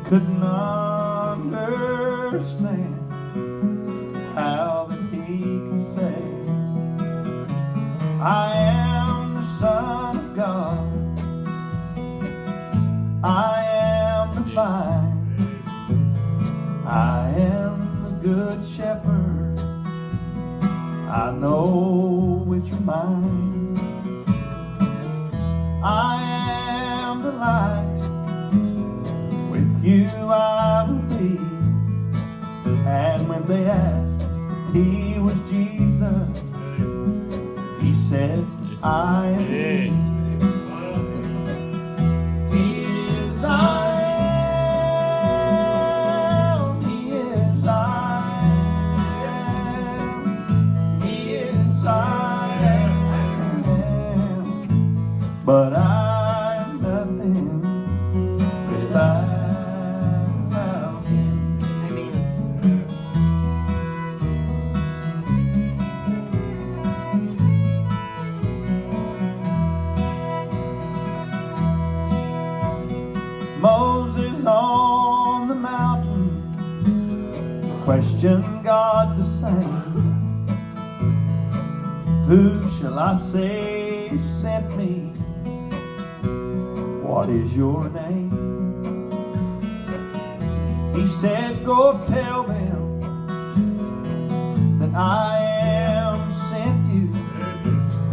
couldn't understand how that he could say, I am the Son of God, I am the vine, I am the good shepherd, I know which are mine, I am the light, with you I will be. And when they asked if he was Jesus, he said, I am he. He is I am, he is I am, he is I am, but I am nothing without him. Moses on the mountain questioned God the same. Who shall I say sent me? What is your name? He said, go tell them that I am sent you.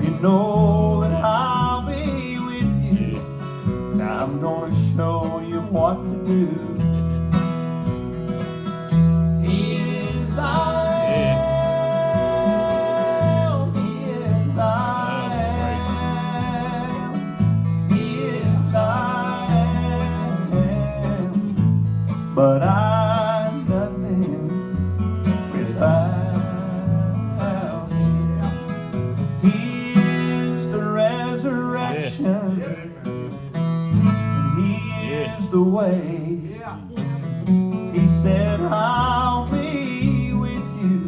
You know that I'll be with you. Now I'm gonna show you what to do. He is I am, he is I am, he is I am, but I'm nothing without him. He is the resurrection, the way. He said, I'll be with you,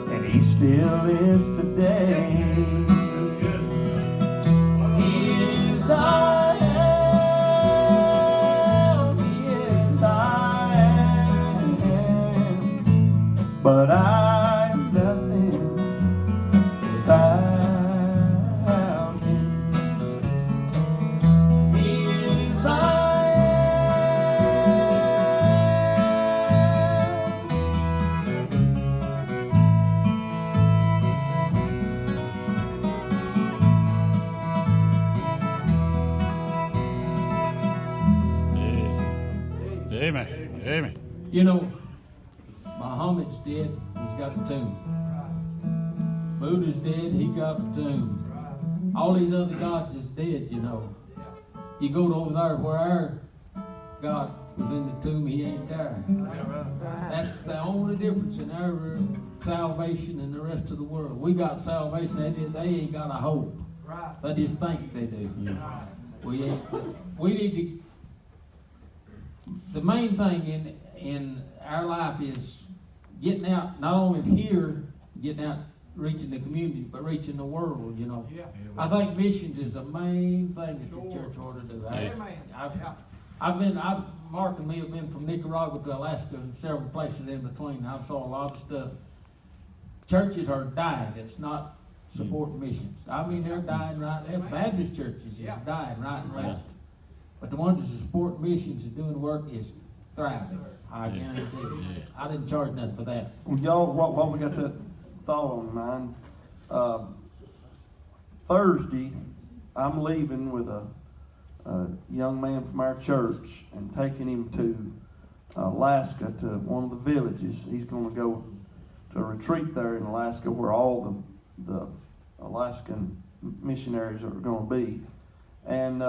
and he still is today. He is I am, he is I am, but I'm nothing without him. He is I. Amen. Amen. You know, Muhammad's dead, he's got the tomb. Buddha's dead, he got the tomb. All these other gods is dead, you know. You go over there where our God was in the tomb, he ain't there. That's the only difference in our salvation and the rest of the world. We got salvation, they ain't got a hope. They just think they do. We need to. The main thing in our life is getting out, not only here, getting out, reaching the community, but reaching the world, you know. I think missions is the main thing that the church ought to do. Mark and me have been from Nicaragua to Alaska and several places in between. I've saw a lot of stuff. Churches are dying. It's not supporting missions. I mean, they're dying right now. Baptist churches are dying right and left. But the ones that support missions and doing work is thriving. I guarantee you. I didn't charge nothing for that. Well, y'all, while we got that thought on mind, Thursday, I'm leaving with a young man from our church and taking him to Alaska to one of the villages. He's going to go to a retreat there in Alaska where all the Alaskan missionaries are going to be. And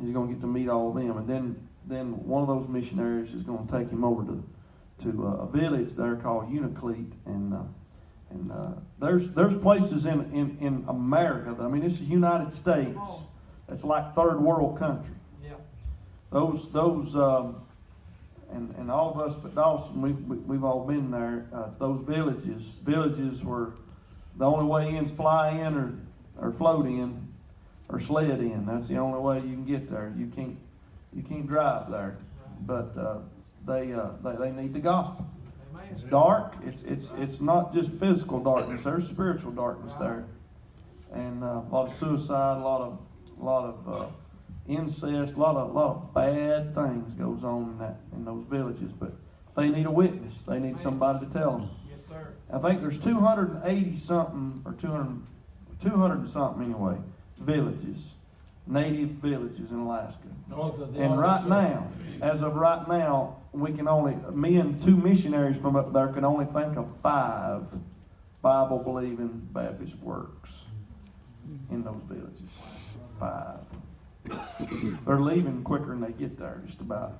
he's going to get to meet all of them. And then one of those missionaries is going to take him over to a village there called Unacleat. And there's places in America, I mean, this is United States, it's like third world country. Those and all of us but Dawson, we've all been there. Those villages where the only way in's fly in or float in or sled in. That's the only way you can get there. You can't drive there. but they need the gospel. It's dark. It's not just physical darkness. There's spiritual darkness there, and a lot of suicide, a lot of incest, a lot of bad things goes on in those villages. But they need a witness. They need somebody to tell them. Yes, sir. I think there's 280 something or 200 and something anyway villages, native villages in Alaska. North of the And right now, as of right now, me and 2 missionaries from up there can only think of 5 Bible-believing Baptist works in those villages. 5. They're leaving quicker than they get there, just about.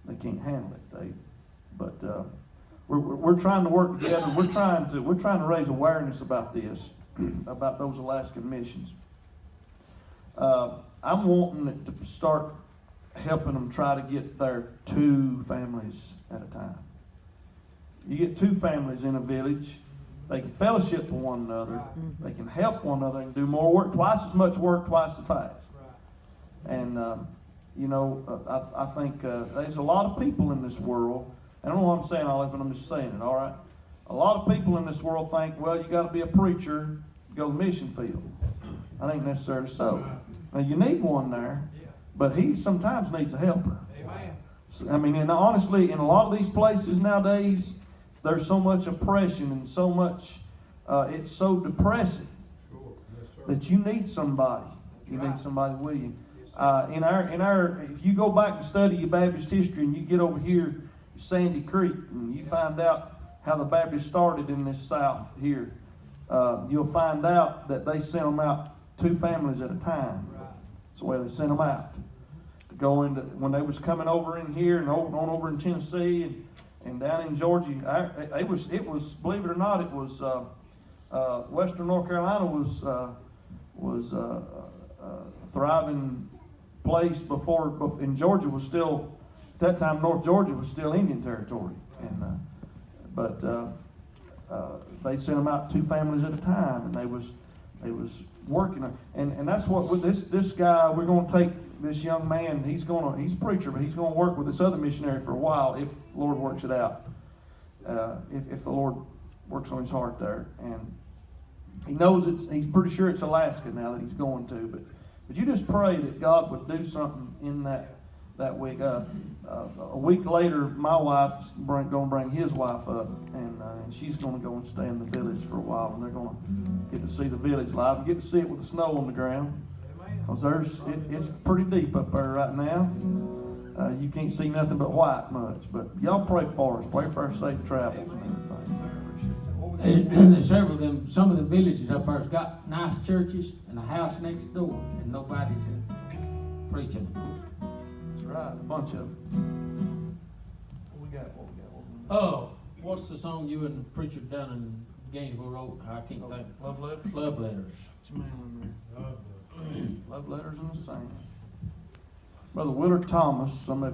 They can't handle it. We're trying to work together. We're trying to raise awareness about this, about those Alaskan missions. I'm wanting it to start helping them try to get there 2 families at a time. You get 2 families in a village, they can fellowship with one another, they can help one another and do more work, twice as much work, twice as fast. And, I think there's a lot of people in this world. I don't know what I'm saying all that, but I'm just saying it, all right? A lot of people in this world think, well, you got to be a preacher to go to the mission field. I ain't necessarily so. Now, you need one there, but he sometimes needs a helper. Amen. I mean, and honestly, in a lot of these places nowadays, there's so much oppression and so much, it's so depressing that you need somebody. You need somebody with you. If you go back and study your Baptist history and you get over here, Sandy Creek, and you find out how the Baptists started in this South here, you'll find out that they sent them out 2 families at a time. That's the way they sent them out. To go into, when they was coming over in here and on over in Tennessee and down in Georgia, it was, believe it or not, it was, Western North Carolina was a thriving place before, and Georgia was still, at that time North Georgia was still Indian territory. And but they sent them out 2 families at a time, and they was working, and that's what with this guy, we're going to take this young man. He's a preacher, but he's going to work with this other missionary for a while if the Lord works it out. If the Lord works on his heart there, and he knows he's pretty sure it's Alaska now that he's going to, but you just pray that God would do something in that week. A week later, my wife's going to bring his wife up, and she's going to go and stay in the village for a while, and they're going to get to see the village live and get to see it with the snow on the ground. Because it's pretty deep up there right now. You can't see nothing but white much. But y'all pray for us. Pray for our safe travels and everything. And there's several of them, some of the villages up there's got nice churches and a house next door, and nobody to preach in them. That's right, a bunch of them. What we got? Oh, what's the song you and the preacher down in Gainesville wrote? I can't think. Love letters. Love Letters. What's your man on there? Love letters in the sand. Brother Willard Thomas, some of